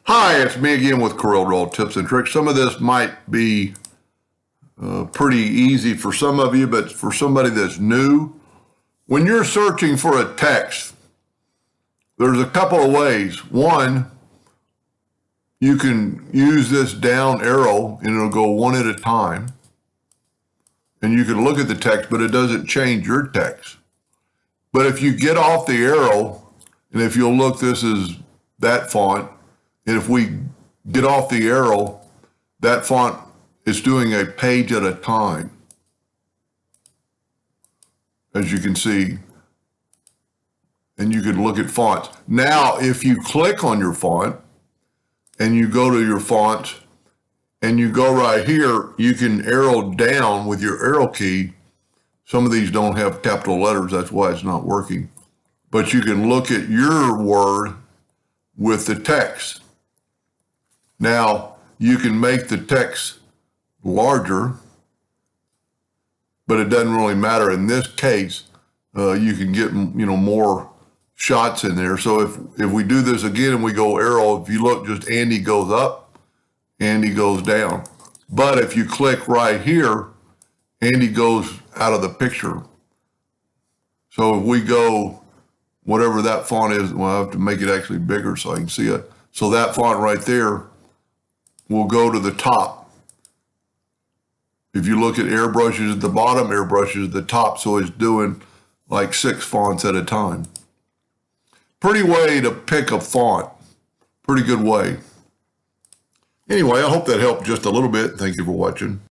Hi, it's me again with CorelDraw tips and tricks. Some of this might be pretty easy for some of you, but for somebody that's new, when you're searching for a text, there's a couple of ways. One, you can use this down arrow and it'll go one at a time. And you can look at the text, but it doesn't change your text. But if you get off the arrow, and if you'll look, this is that font. And if we get off the arrow, that font is doing a page at a time, as you can see. And you can look at fonts. Now, if you click on your font and you go to your font and you go right here, you can arrow down with your arrow key. Some of these don't have capital letters, that's why it's not working. But you can look at your word with the text. Now, you can make the text larger, but it doesn't really matter. In this case, you can get more shots in there. So if we do this again and we go arrow, if you look, just Andy goes up, Andy goes down. But if you click right here, Andy goes out of the picture. So if we go, whatever that font is, well, I have to make it actually bigger so I can see it. So that font right there will go to the top. If you look at airbrushes at the bottom, airbrushes at the top, so it's doing like 6 fonts at a time. Pretty way to pick a font. Pretty good way. Anyway, I hope that helped just a little bit. Thank you for watching.